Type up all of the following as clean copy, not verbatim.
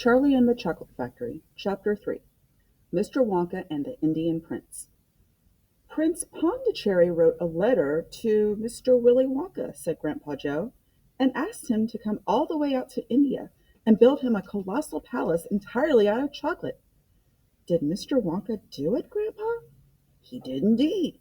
Charlie and the Chocolate Factory, Chapter 3. Mr. Wonka and the Indian Prince. Prince Pondicherry wrote a letter to Mr. Willy Wonka, said Grandpa Joe, and asked him to come all the way out to India and build him a colossal palace entirely out of chocolate. Did Mr. Wonka do it, Grandpa? He did indeed.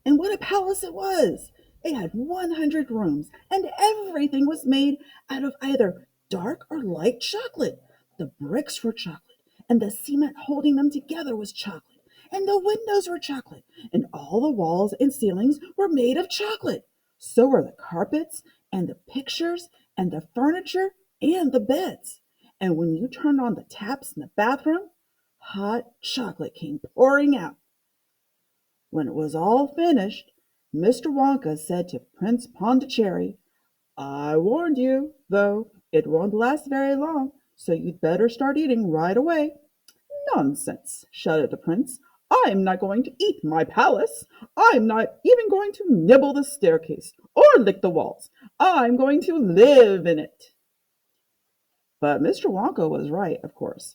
And what a palace it was! It had 100 rooms, and everything was made out of either dark or light chocolate. The bricks were chocolate, and the cement holding them together was chocolate, and the windows were chocolate, and all the walls and ceilings were made of chocolate. So were the carpets, and the pictures, and the furniture, and the beds. And when you turned on the taps in the bathroom, hot chocolate came pouring out. When it was all finished, Mr. Wonka said to Prince Pondicherry, "I warned you, though, it won't last very long, so you'd better start eating right away." "Nonsense!" shouted the prince. "I'm not going to eat my palace. I'm not even going to nibble the staircase or lick the walls. I'm going to live in it." But Mr. Wonka was right, of course,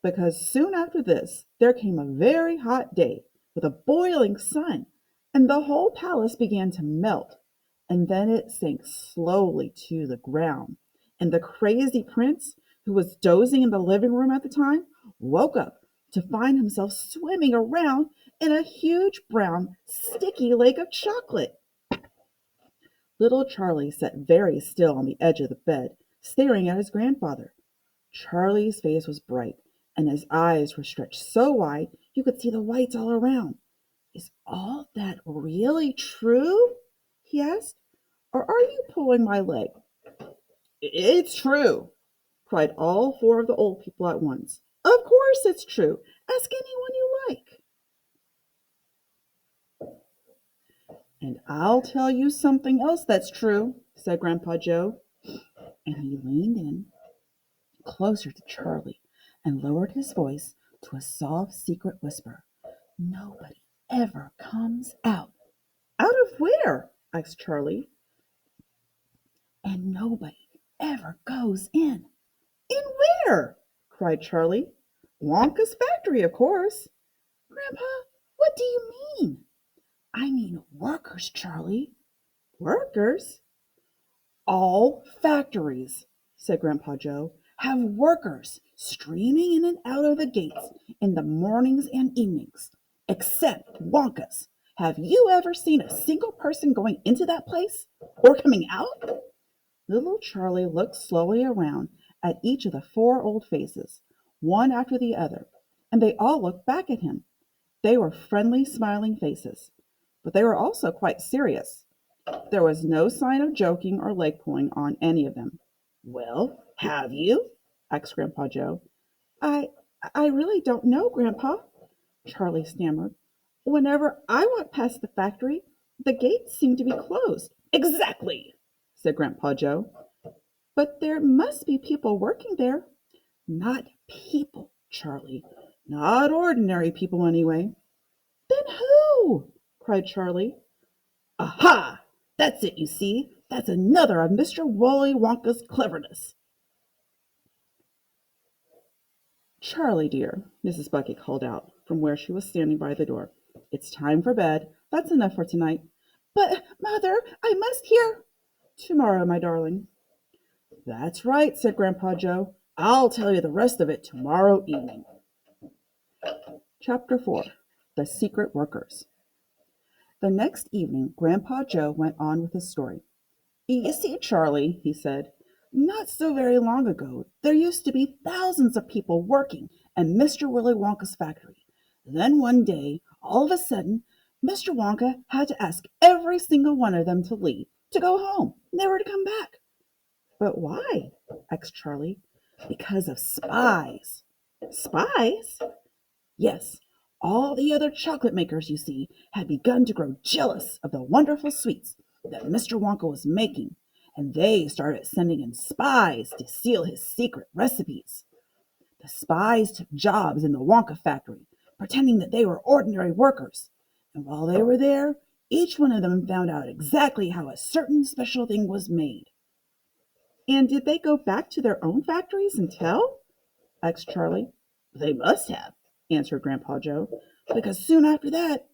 because soon after this there came a very hot day with a boiling sun, and the whole palace began to melt, and then it sank slowly to the ground, and the crazy prince, who was dozing in the living room at the time, woke up to find himself swimming around in a huge brown sticky lake of chocolate. Little Charlie sat very still on the edge of the bed, staring at his grandfather. Charlie's face was bright, and his eyes were stretched so wide you could see the whites all around. "Is all that really true?" he asked. "Or are you pulling my leg?" "It's true!" cried all four of the old people at once. "Of course it's true. Ask anyone you like." "And I'll tell you something else that's true," said Grandpa Joe. And he leaned in closer to Charlie and lowered his voice to a soft secret whisper. "Nobody ever comes out." "Out of where?" asked Charlie. "And nobody ever goes in." "In where?" cried Charlie. "Wonka's factory, of course." "Grandpa, what do you mean?" "I mean workers, Charlie." "Workers?" "All factories," said Grandpa Joe, "have workers streaming in and out of the gates in the mornings and evenings, except Wonka's. Have you ever seen a single person going into that place or coming out?" Little Charlie looked slowly around at each of the four old faces, one after the other, and they all looked back at him. They were friendly, smiling faces, but they were also quite serious. There was no sign of joking or leg pulling on any of them. "Well, have you?" asked Grandpa Joe. I I really don't know, Grandpa," Charlie stammered. "Whenever I walk past the factory, the gates seem to be closed." "Exactly," said Grandpa Joe. "But there must be people working there." "Not people, Charlie. Not ordinary people, anyway." "Then who?" cried Charlie. "Aha! That's it, you see. That's another of Mr. Willy Wonka's cleverness." "Charlie, dear," Mrs. Bucket called out from where she was standing by the door, "it's time for bed. That's enough for tonight." "But, Mother, I must hear—" "Tomorrow, my darling." "That's right," said Grandpa Joe. "I'll tell you the rest of it tomorrow evening." Chapter 4. The Secret Workers. The next evening Grandpa Joe went on with his story. "You see, Charlie," he said, "not so very long ago there used to be thousands of people working in Mr. Willy Wonka's factory. Then one day, all of a sudden, Mr. Wonka had to ask every single one of them to leave, to go home, never to come back." "But why?" asked Charlie. "Because of spies." "Spies?" "Yes. All the other chocolate makers, you see, had begun to grow jealous of the wonderful sweets that Mr. Wonka was making, and they started sending in spies to steal his secret recipes. The spies took jobs in the Wonka factory, pretending that they were ordinary workers, and while they were there, each one of them found out exactly how a certain special thing was made." "And did they go back to their own factories and tell?" asked Charlie. They must have, answered Grandpa Joe, because soon after that,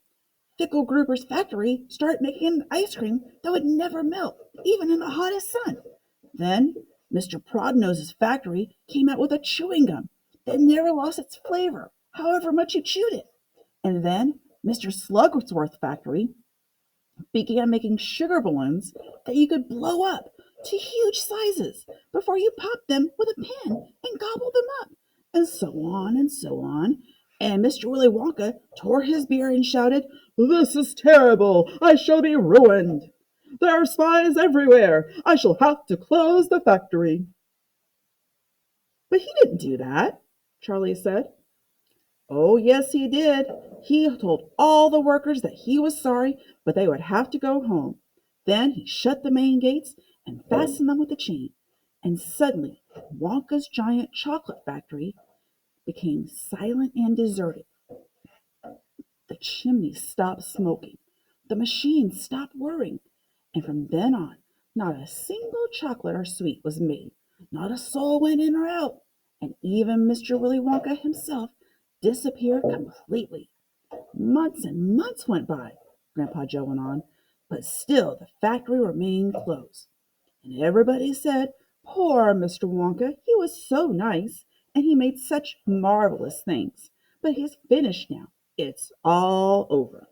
Fickelgruber's factory started making an ice cream that would never melt, even in the hottest sun. Then Mr. Prodnose's factory came out with a chewing gum that never lost its flavor, however much you chewed it. And then Mr. Slugsworth's factory began making sugar balloons that you could blow up to huge sizes before you popped them with a pin and gobbled them up, and so on and so on. And Mr. Willy Wonka tore his beard and shouted, "This is terrible! I shall be ruined! There are spies everywhere! I shall have to close the factory!" But he didn't do that, Charlie said. Oh, yes, he did. He told all the workers that he was sorry, but they would have to go home. Then he shut the main gates and fastened them with a chain. And suddenly, Wonka's giant chocolate factory became silent and deserted. The chimney stopped smoking. The machine stopped whirring. And from then on, not a single chocolate or sweet was made. Not a soul went in or out. And even Mr. Willy Wonka himself disappeared completely. Months and months went by, Grandpa Joe went on, but still the factory remained closed. And everybody said, "Poor Mr. Wonka, he was so nice, and he made such marvelous things. But he's finished now. It's all over."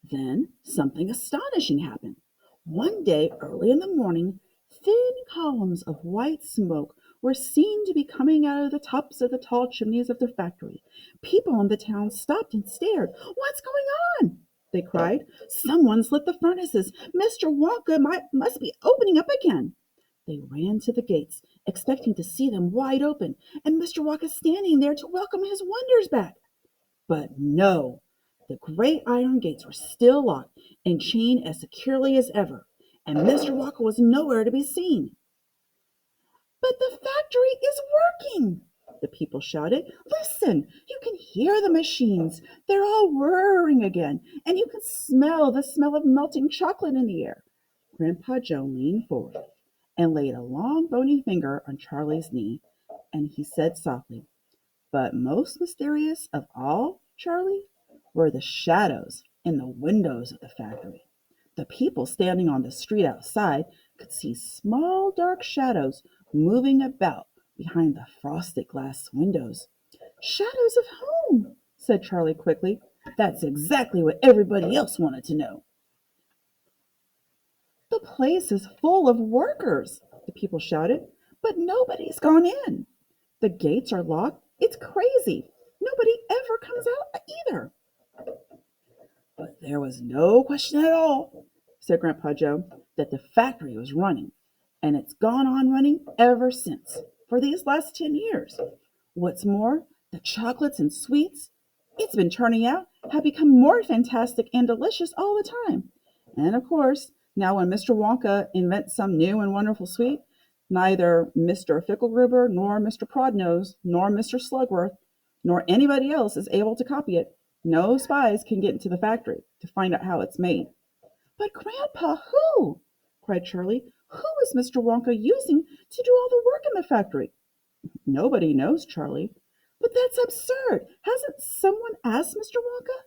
Then something astonishing happened. One day early in the morning, thin columns of white smoke were seen to be coming out of the tops of the tall chimneys of the factory. People in the town stopped and stared. "What's going on?" they cried. "Someone's lit the furnaces. Mr. Wonka must be opening up again." They ran to the gates, expecting to see them wide open, and Mr. Wonka standing there to welcome his wonders back. But no, the great iron gates were still locked and chained as securely as ever, and Mr. Wonka was nowhere to be seen. "But the factory is working!" the people shouted. "Listen, you can hear the machines. They're all whirring again, and you can smell the smell of melting chocolate in the air." Grandpa Joe leaned forward and laid a long bony finger on Charlie's knee, and he said softly, "But most mysterious of all, Charlie, were the shadows in the windows of the factory. The people standing on the street outside could see small dark shadows moving about behind the frosted glass windows." "Shadows of whom?" said Charlie quickly. That's exactly what everybody else wanted to know. "The place is full of workers," the people shouted, "but nobody's gone in. The gates are locked. It's crazy. Nobody ever comes out either." But there was no question at all, said Grandpa Joe, that the factory was running, and it's gone on running ever since, for these last 10 years. What's more, the chocolates and sweets it's been turning out have become more fantastic and delicious all the time. And of course, now when Mr. Wonka invents some new and wonderful sweet, neither Mr. Fickelgruber nor Mr. Prodnose nor Mr. Slugworth nor anybody else is able to copy it. No spies can get into the factory to find out how it's made. "But, Grandpa, who?" cried Charlie. "Who is Mr. Wonka using to do all the work in the factory?" "Nobody knows, Charlie." "But that's absurd. Hasn't someone asked Mr. Wonka?"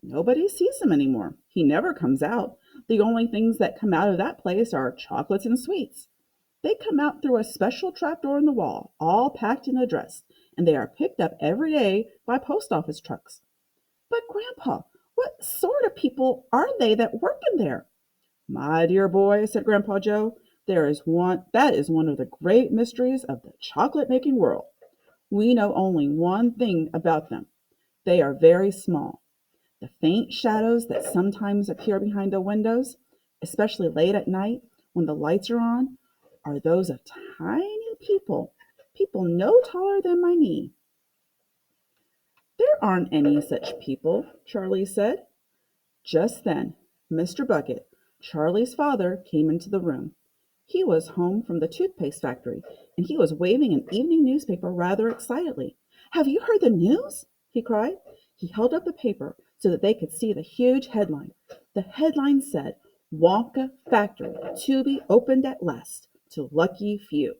"Nobody sees him anymore. He never comes out. The only things that come out of that place are chocolates and sweets. They come out through a special trapdoor in the wall, all packed and addressed, and they are picked up every day by post office trucks." "But, Grandpa, what sort of people are they that work in there?" "My dear boy," said Grandpa Joe, that is one of the great mysteries of the chocolate making world. We know only one thing about them. They are very small. The faint shadows that sometimes appear behind the windows, especially late at night when the lights are those of tiny people no taller than my knee." "There aren't any such people," Charlie said. Just then Mr. Bucket, Charlie's father, came into the room. He was home from the toothpaste factory, and he was waving an evening newspaper rather excitedly. "Have you heard the news?" he cried. He held up the paper so that they could see the huge headline. The headline said, "Wonka Factory to be opened at last to lucky few."